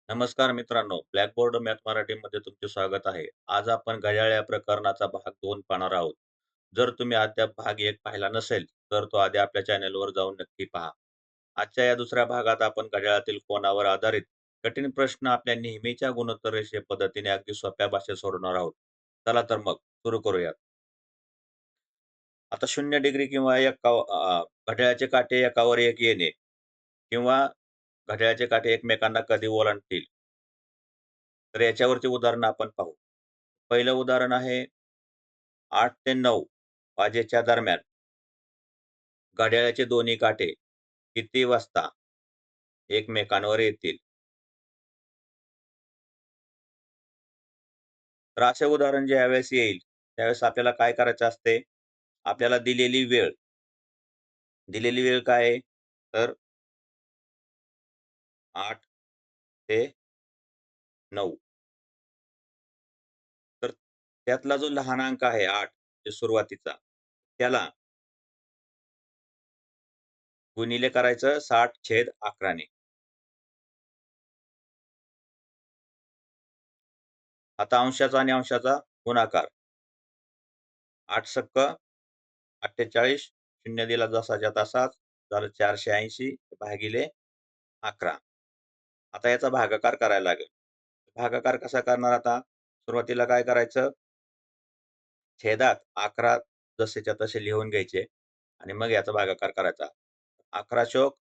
नमस्कार मित्रांनो, blackboard math मराठीमध्ये तुमचे स्वागत आहे. आज आपण घड्याळ या प्रकरणाचा भाग 2 पाहणार आहोत. जर तुम्ही अद्याप भाग 1 पाहिला नसेल, तर तो आधी आपल्या चॅनलवर जाऊन नक्की पहा. आजच्या या दुसऱ्या भागात आपण घड्याळातील कोनावर आधारित कठीण प्रश्न आपल्या नेहमीच्या गुणोत्तर रेषे पद्धतीने अगदी सोप्या भाषेत सोडवणार आहोत. चला तर मग सुरू करूयात. आता 0 डिग्री किंवा घड्याळाचे काटे एकावर एक येणे किंवा घड्याळाचे काटे एकमेकांना कधी ओलांडतील, तर याच्यावरची उदाहरणं आपण पाहू. पहिलं उदाहरण आहे 8 ते 9 वाजेच्या दरम्यान घड्याळाचे दोन्ही काटे किती वाजता एकमेकांवर येतील? तर असे उदाहरण ज्यावेळेस येईल, त्यावेळेस आपल्याला काय करायचं असते? आपल्याला दिलेली वेळ काय आहे? तर 8 ते 9. तर त्यातला जो लहान अंक आहे 8 जे सुरुवातीचा, त्याला गुणिले करायचं 60/11 ने. आता अंशाचा आणि अंशाचा गुणाकार. 8 सक्क 48, शून्य दिला जसाच्या तसाच, झालं 480 भागिले 11. आता याचा भागाकार करायला लागेल. भागाकार कसा करणार आता? सुरुवातीला काय करायचं? छेदात 11 जसेच्या तसे लिहून घ्यायचे आणि मग याचा भागाकार करायचा. 11 चोक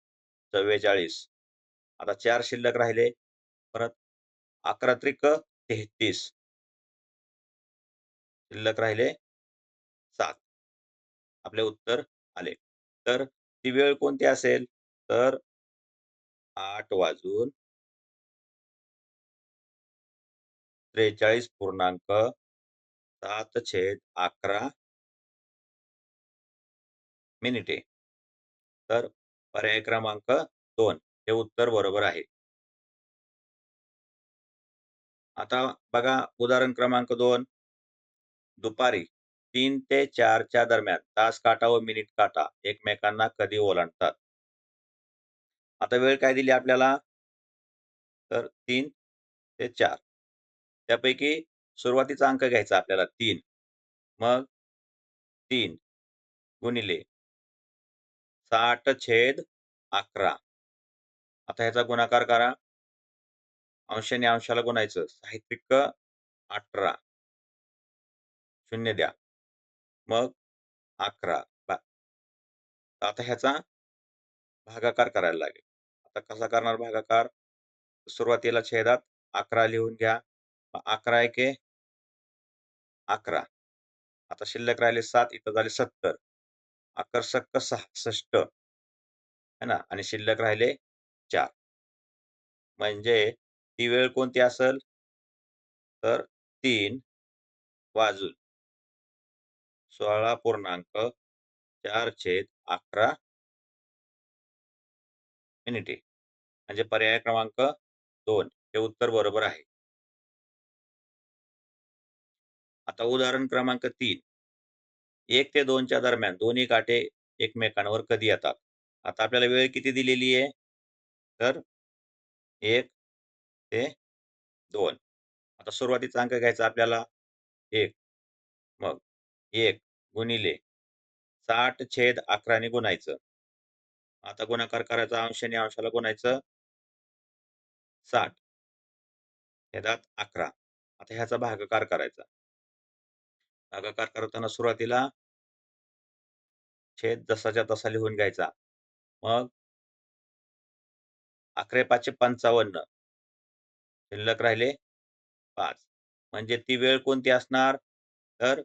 44. आता 4 शिल्लक राहिले. परत 11 त्रिक 33. शिल्लक राहिले 7. आपले उत्तर आले. तर ती वेळ कोणती असेल? तर 8 वाजून 43.7/11 मिनिटे. तर पर्याय क्रमांक 2 हे उत्तर बरोबर आहे. आता बघा उदाहरण क्रमांक 2. दुपारी 3 ते 4 च्या दरम्यान तास काटा व मिनिट काटा एकमेकांना कधी ओलांडतात? आता वेळ काय दिली आपल्याला? तर 3 ते 4. त्यापैकी सुरुवातीचा अंक घ्यायचा आपल्याला 3. मग 3 गुणिले 60/11. आता ह्याचा गुणाकार करा. अंशाने अंशाला गुणायचं. साहित्रिक 18. शून्य द्या. मग 11. आता ह्याचा भागाकार करायला लागेल. आता कसा करणार भागाकार? सुरुवातीला छेदात 11 लिहून घ्या. 11 एके 11. आता शिल्लक राहिले 7, इथं झाले 70. 11 सक्क 66 है ना, आणि शिल्लक राहिले 4. म्हणजे ती वेळ कोणती असेल? तर 3 वाजून 16.4/11 मिनिटे. म्हणजे पर्याय क्रमांक 2 हे उत्तर बरोबर आहे. आता उदाहरण क्रमांक 3. 1 ते 2 च्या दरम्यान दोन्ही काटे एकमेकांवर कधी येतात? आता आपल्याला वेळ किती दिलेली आहे? तर 1 ते 2. आता सुरुवातीचा अंक घ्यायचा आपल्याला 1. मग 1 गुणिले 60/11 ने गुणायचं. आता गुणाकार करायचा, अंशाने अंशाला गुणायचं. 60 छेदात 11. आता ह्याचा भागाकार करायचा. भागाकार करताना सुरुवातीला छेद जसाच्या तसा लिहून घ्यायचा. मग 11 5 55. शिल्लक राहिले 5. म्हणजे ती वेळ कोणती असणार? तर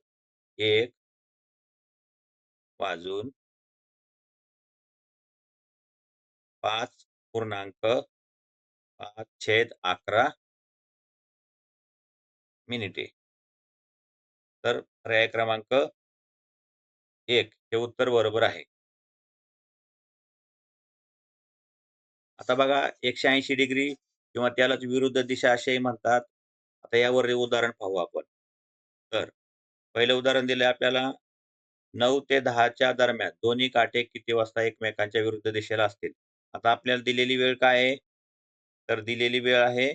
1 वाजून 5.5/11 मिनिटे. तर पर्याय क्रमांक 1 हे उत्तर बरोबर आहे. आता बघा 180 डिग्री किंवा त्यालाच विरुद्ध दिशा असेही म्हणतात. आता यावर उदाहरण पाहू आपण. तर पहिलं उदाहरण दिलंय आपल्याला 9 ते 10 च्या दरम्यान दोन्ही काटे किती वाजता एकमेकांच्या विरुद्ध दिशेला असतील? आता आपल्याला दिलेली वेळ काय आहे? तर दिलेली वेळ आहे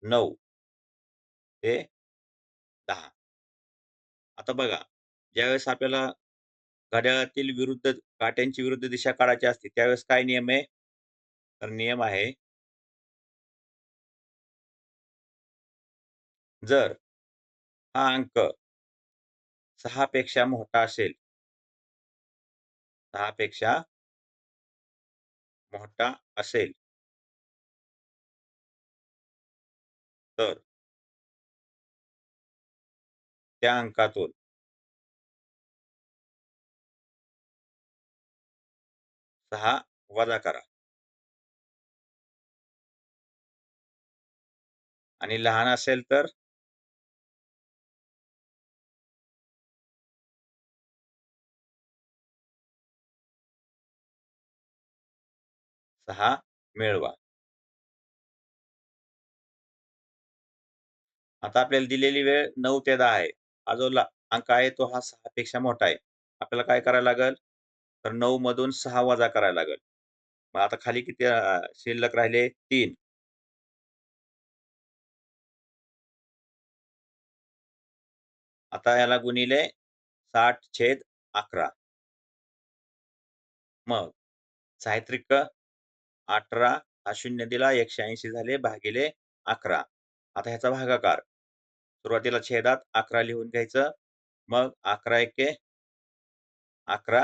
9 ते 10. आता बघा, ज्यावेळेस आपल्याला घड्याळातील विरुद्ध काट्यांची विरुद्ध दिशा काढायची असते, त्यावेळेस काय नियम आहे? तर नियम आहे, जर हा अंक 6 पेक्षा मोठा असेल, 6 पेक्षा मोठा असेल, तर त्या अंकातून 6 वजा करा आणि लहान असेल तर 6 मिळवा. आता आपल्याला दिलेली वेळ 9 ते 10 आहे. हा जो अंक आहे तो हा 6 पेक्षा मोठा आहे. आपल्याला काय करायला लागेल? तर 9 मधून 6 वजा करायला लागेल. मग आता खाली किती शिल्लक राहिले? 3. आता याला गुणिले 60/11. मग 6 18 हा शून्य दिला 180 झाले भागिले 11. आता ह्याचा भागाकार. सुरुवातीला छेदात 11 लिहून घ्यायचं. मग 11 एके 11.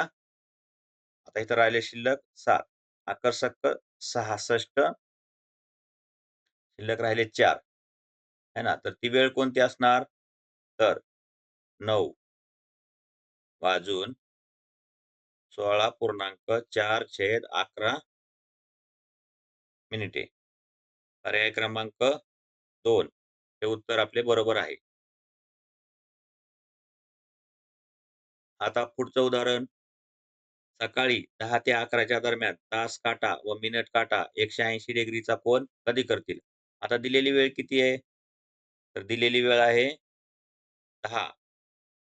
आता इथं राहिले शिल्लक 7. 11 66. शिल्लक राहिले 4. है ना? तर ती वेळ कोणती असणार? तर 9 वाजून 16.4/11 मिनिटे. पर्याय क्रमांक 2 हे उत्तर आपले बरोबर आहे. आता पुढचं उदाहरण. सकाळी 10 ते 11च्या दरम्यान तास काटा व मिनिट काटा 180 डिग्रीचा कोन कधी करतील? आता दिलेली वेळ किती आहे? तर दिलेली वेळ आहे 10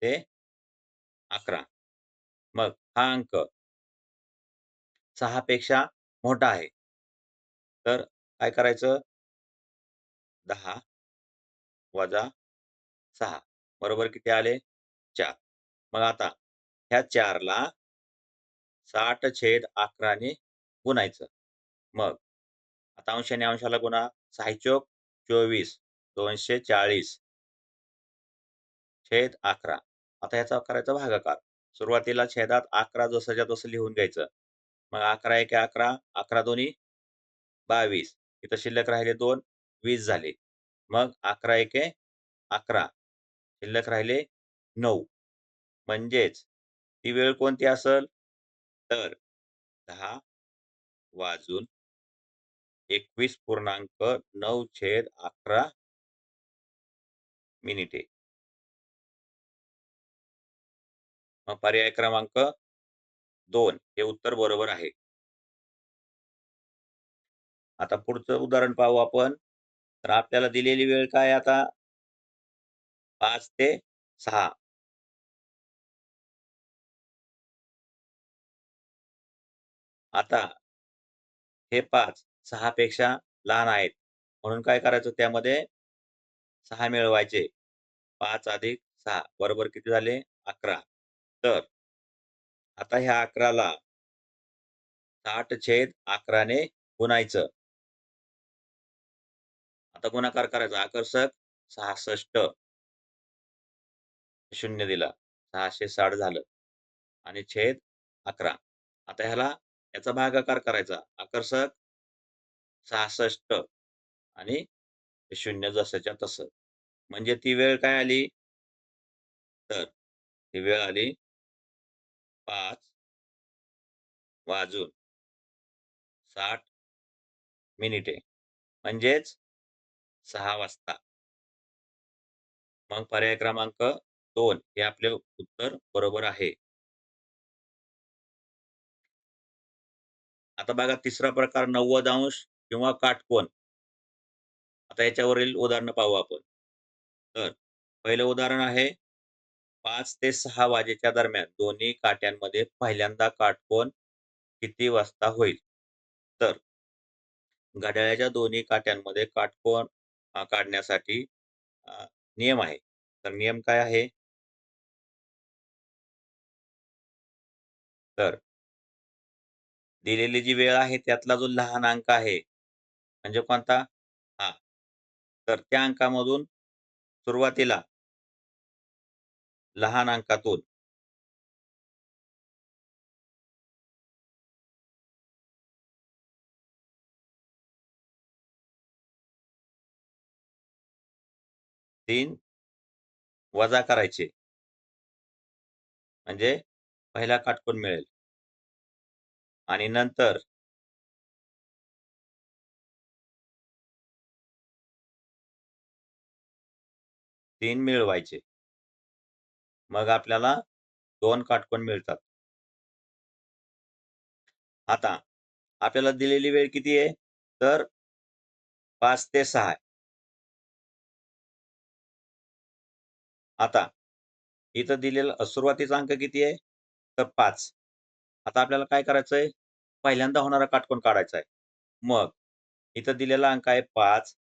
ते 11. मग हा अंक 6 पेक्षा मोठा आहे. तर काय करायचं? 10 वजा 6 बरोबर किती आले? 4. मग आता ह्या 4ला 60/11 ने गुणायचं. मग आता अंशाने अंशाला गुणा. 6 चोक 24, 240 छेद 11. आता ह्याचा करायचा भागाकार. सुरुवातीला छेदात 11 जसंच्या तसं लिहून घ्यायचं. मग 11 एके 11, 11 दोन्ही 22. इथं शिल्लक राहिले 2, 20 झाले. मग 11 एके 11, शिल्लक राहिले 9. म्हणजेच ती वेळ कोणती असेल? तर 10 वाजून 21.9/11 मिनिटे. मग पर्याय क्रमांक 2 हे उत्तर बरोबर आहे. आता पुढचं उदाहरण पाहू आपण. तर आपल्याला दिलेली वेळ काय आता? 5 ते 6. आता हे 5 6 पेक्षा लहान आहेत. म्हणून काय करायचं त्यामध्ये 6 मिळवायचे. 5 अधिक 6 बरोबर किती झाले? 11. तर आता ह्या 11ला 60/11 ने गुणायचं. आता गुणाकार करायचा. आकर्षक 66 शून्य दिला. 660 झालं आणि छेद 11. आता ह्याला याचा भागाकार करायचा. आकर्षक 66 आणि शून्य जसंच्या तसं. म्हणजे ती वेळ काय आली? तर ती वेळ आली 5 वाजून 60 मिनिटे. म्हणजेच 6 वाजता. मग पर्याय क्रमांक 2 हे आपले उत्तर बरोबर आहे. आता बघा तिसरा प्रकार 90 अंश किंवा काटकोन. आता याच्यावरील उदाहरणं पाहू आपण. तर पहिलं उदाहरण आहे 5 ते 6 वाजेच्या दरम्यान दोन्ही काट्यांमध्ये पहिल्यांदा काटकोन किती वाजता होईल? तर घड्याळाच्या दोन्ही काट्यांमध्ये काटकोन काढण्यासाठी अ, नियम आहे. तर नियम काय आहे? तर दिलेली जी वेळ आहे त्यातला जो लहान अंक आहे, म्हणजे कोणता? हां, तर त्या अंकामधून सुरुवातीला लहान अंकातून 3 वजा करायचे. म्हणजे पहिला काटकोन मिळेल आणि नंतर 3 मिळवायचे. मग आपल्याला 2 काटकोन मिळतात. आता आपल्याला दिलेली वेळ किती आहे? तर 5 ते 6 आहे. आता इथं दिलेला सुरुवातीचा अंक किती आहे? तर 5. आता आपल्याला काय करायचंय? पहिल्यांदा होणारा काटकोन काढायचा आहे. मग इथं दिलेला अंक आहे 5.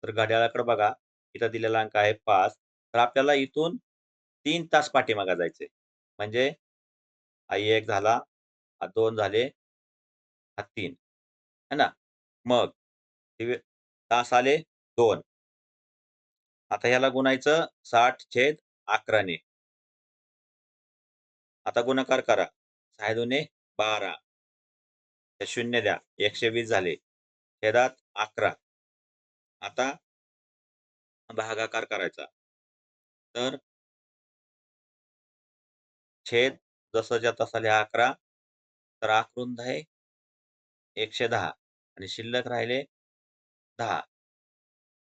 तर घड्याळाकडे बघा. इथं दिलेला अंक आहे 5. तर आपल्याला इथून 3 तास पाठीमागे जायचंय. म्हणजे हा 1 झाला, हा 2 झाले, हा 3 है ना? मग तास आले 2. आता ह्याला गुणायचं 60/11 ने. आता गुणाकार करा. 6 दुने 12. ते शून्य द्या. 120 झाले. छेदात 11. आता भागाकार करायचा. तर छेद जसाच्या तसा लिहा 11. तर 11 110 आणि शिल्लक राहिले 10.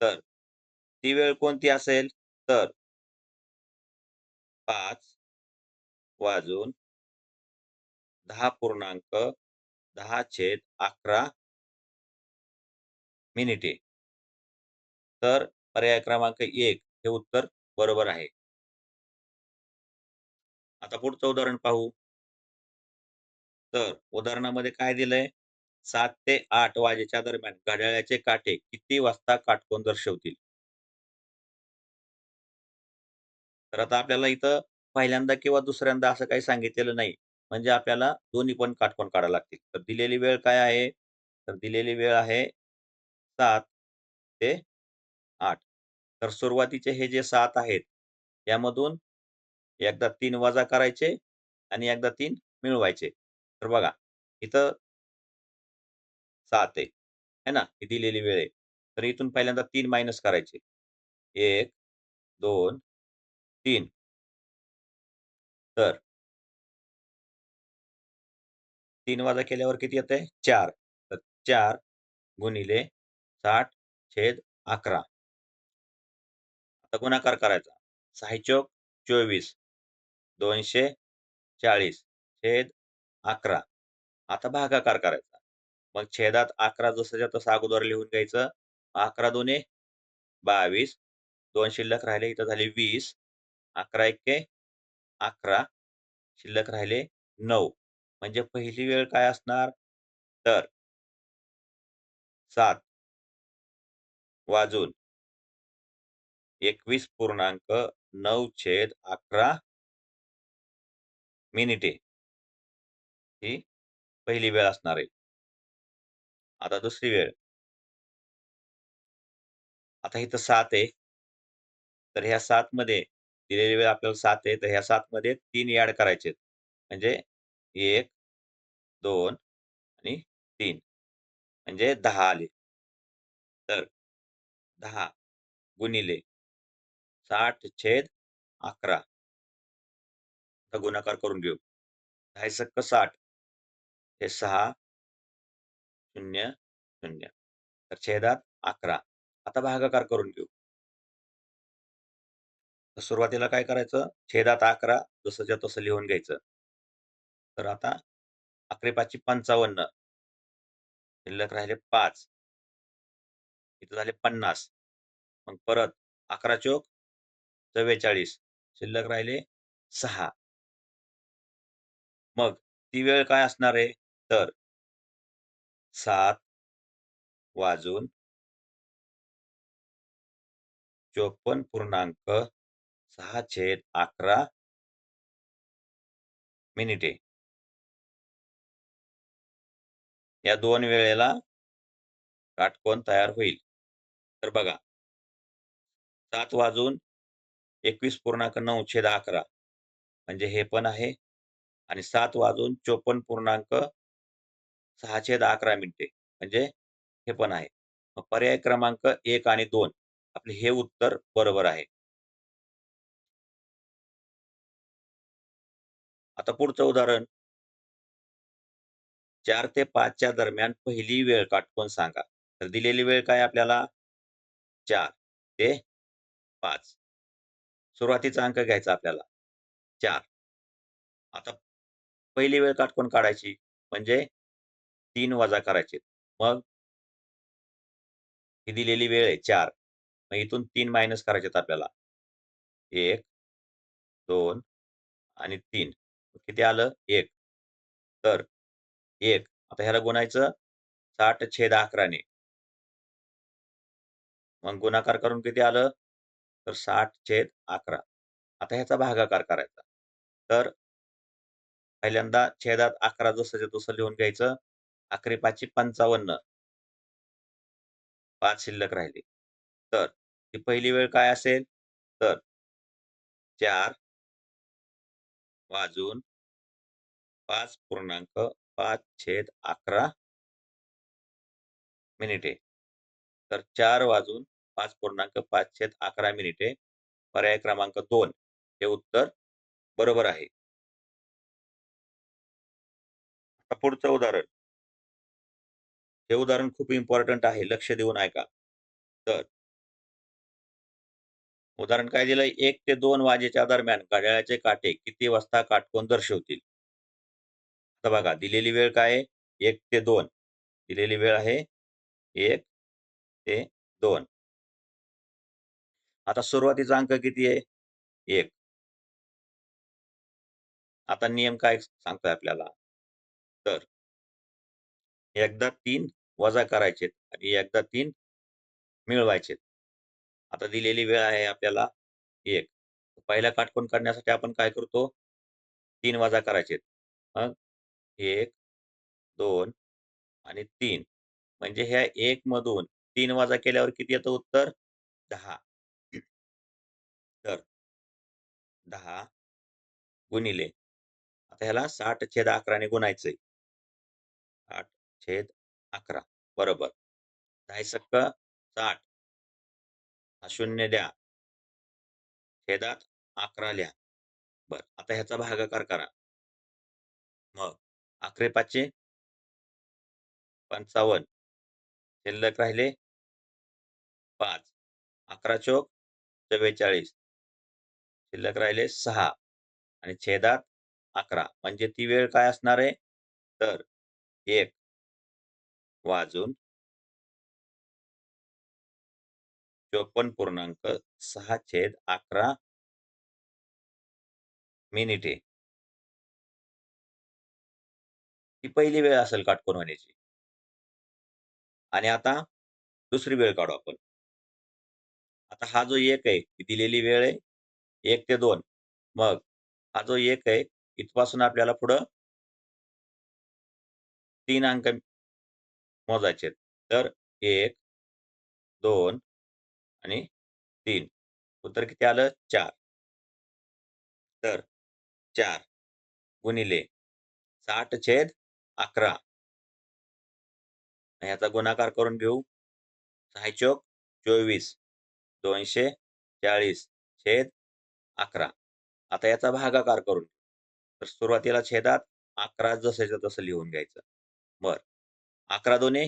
तर ती वेळ कोणती असेल? तर 5 वाजून 10.10/11 मिनिटे. तर पर्याय क्रमांक 1 हे उत्तर बरोबर आहे. आता पुढचं उदाहरण पाहू. तर उदाहरणामध्ये काय दिलंय? 7 ते 8 वाजेच्या दरम्यान घड्याळाचे काटे किती वाजता काटकोन दर्शवतील? तर आता आपल्याला इथं पहिल्यांदा किंवा दुसऱ्यांदा असं काही सांगितलेलं नाही. म्हणजे आपल्याला दोन्ही पण काटकोन काढावे लागतील. तर दिलेली वेळ काय आहे? तर दिलेली वेळ आहे 7 ते 8. तर सुरुवातीचे हे जे 7 आहेत, यामधून एकदा 3 वजा करायचे आणि एकदा 3 मिळवायचे. तर बघा, इथं 7 आहे, है ना? ही दिलेली वेळ आहे. तर इथून पहिल्यांदा 3 मायनस करायचे. 1, 2, 3. तर 3 वजा केल्यावर किती येतंय? 4. तर 4 गुणिले 60/11. आता गुणाकार करायचा. 6 चोक 24, 240 छेद 11. आता भागाकार करायचा. मग छेदात 11 जसंच्या तसं अगोदर लिहून घ्यायचं. 11 दुने 22, 2 शिल्लक राहिले, इथं झाले 20. 11 एक्के 11, शिल्लक राहिले 9. म्हणजे पहिली वेळ काय असणार? तर 7 वाजून 21.9/11 मिनिटे ही पहिली वेळ असणार आहे. आता दुसरी वेळ. आता इथं 7 आहे. तर ह्या 7 मध्ये दिलेली वेळ आपल्याला 7 आहे. तर ह्या 7 मध्ये 3 ॲड करायचे आहेत. म्हणजे 1, 2 आणि 3 म्हणजे 10 आले. तर 10 गुणिले 60/11 चा गुणाकार करून घेऊ. 10 सक्क 60 हे 6, 0, 0. तर छेदात 11. आता भागाकार करून घेऊ. तर सुरुवातीला काय करायचं? छेदात 11 जसंच्या तसं लिहून घ्यायचं. तर आता 11 55, शिल्लक राहिले 5. इथं झाले 50. मग परत 11 चोक 44, शिल्लक राहिले 6. मग ती वेळ काय असणार आहे? तर 7 वाजून 54.6/11 मिनिटे. या 2 वेळेला काटकोन तयार होईल. तर बघा 7 वाजून 21.9/11 म्हणजे हे पण आहे आणि 7 वाजून 54.6/11 मिनिटे म्हणजे हे पण आहे. मग पर्याय क्रमांक 1 आणि 2 आपले हे उत्तर बरोबर आहे. आता पुढचं उदाहरण 4 ते 5 च्या दरम्यान पहिली वेळ काटकोन सांगा. तर दिलेली वेळ काय आपल्याला 4 ते 5. सुरुवातीचा अंक घ्यायचा आपल्याला 4. आता पहिली वेळ काटकोन काढायची म्हणजे 3 वजा करायचे. मग ही दिलेली वेळ आहे 4. मग इथून 3 मायनस करायचेत आपल्याला. 1, 2 आणि 3. किती आलं? 1. तर 1 आता ह्याला गुणायचं 60/11 ने. मग गुणाकार करून किती आलं? तर 60/11. आता ह्याचा भागाकार करायचा. तर पहिल्यांदा छेदात 11 जसंच्या तसं लिहून घ्यायचं. 11 5 55. 5 शिल्लक राहिले. तर ती पहिली वेळ काय असेल? तर 4 वाजून 5.5/11 मिनिटे. तर 4 वाजून 5.5/11 मिनिटे. पर्याय क्रमांक 2 हे उत्तर बरोबर आहे. आता पुढचं उदाहरण. हे उदाहरण खूप इम्पोर्टंट आहे. लक्ष देऊन ऐका. तर उदाहरण काय दिलंय? 1 ते 2 वाजेच्या दरम्यान घड्याळाचे काटे किती वाजता काटकोन दर्शवतील? आता बघा दिलेली वेळ काय आहे? 1 ते 2. दिलेली वेळ आहे 1 ते 2. आता सुरुवातीचा अंक किती आहे? 1. आता नियम काय सांगतोय आपल्याला? तर एकदा 3 वजा करायचेत आणि एकदा 3 मिळवायचेत. आता दिलेली वेळ आहे आपल्याला 1. पहिला काटकोन काढण्यासाठी आपण काय करतो? 3 वजा करायचेत. मग 1, 2 आणि 3 म्हणजे ह्या 1 मधून 3 वजा केल्यावर किती येतं उत्तर? 10. तर 10 गुणिले आता ह्याला 60/11 ने गुणायचंय. 60/11 बरोबर. 10 सक्क 60 हा शून्य द्या. छेदात 11 लिहा. बरं. आता ह्याचा भागाकार करा. मग 11 5 55 शिल्लक राहिले 5. 11 चोक 44 शिल्लक राहिले 6 आणि छेदात 11 म्हणजे ती वेळ काय असणार आहे? तर 1 वाजून 54.6/11 मिनिटे. ही पहिली वेळ असेल काटकोन होण्याची. आणि आता दुसरी वेळ काढू आपण. आता हा जो 1 आहे, ती दिलेली वेळ आहे 1 ते 2. मग हा जो 1 आहे, इथपासून आपल्याला पुढं 3 अंक मोजायचे आहेत. तर 1, 2 आणि 3. उत्तर किती आलं? 4. तर 4 गुणिले 60/11 ह्याचा गुणाकार करून घेऊ. 6 चोक 24 240/11 आता याचा भागाकार करून घेऊ. तर सुरुवातीला छेदात 11 जसंच्या तसं लिहून घ्यायचं. बरं. 11 दुने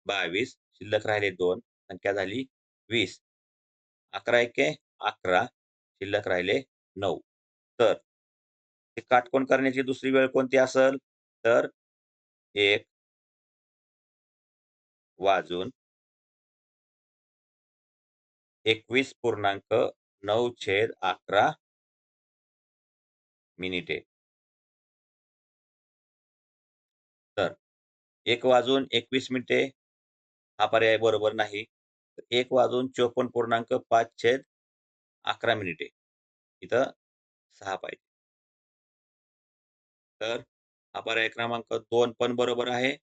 22 शिल्लक राहिले 2 संख्या झाली 20. 11 एके 11 शिल्लक राहिले 9. तर ते काटकोन करण्याची दुसरी वेळ कोणती असेल? तर 1 वाजून 21.9/11 मिनिटे. तर 1 वाजून 21 मिनिटे हा पर्याय बरोबर नाही. 1 वाजून 54.5/11 मिनिटे. इथं 6 पाहिजे. तर हा पर्याय क्रमांक 2 पण बरोबर आहे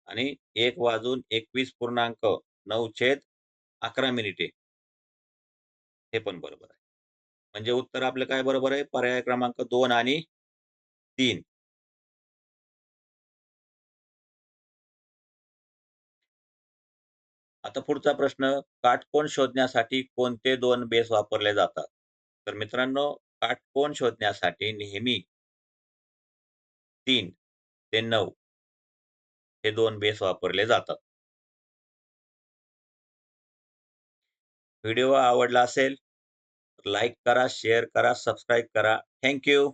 आणि 1 वाजून 21.9/11 मिनिटे हे पण बरोबर आहे. म्हणजे उत्तर आपलं काय बरोबर आहे? पर्याय क्रमांक 2 आणि 3. आता पुढचा प्रश्न, काटकोन शोधण्यासाठी कोणते 2 बेस वापरले जातात? तर मित्रांनो, काटकोन शोधण्यासाठी नेहमी 3 ते 9 हे 2 बेस वापरले जातात. व्हिडिओ आवडला असेल, तर लाईक करा, शेअर करा, सबस्क्राईब करा. Thank you.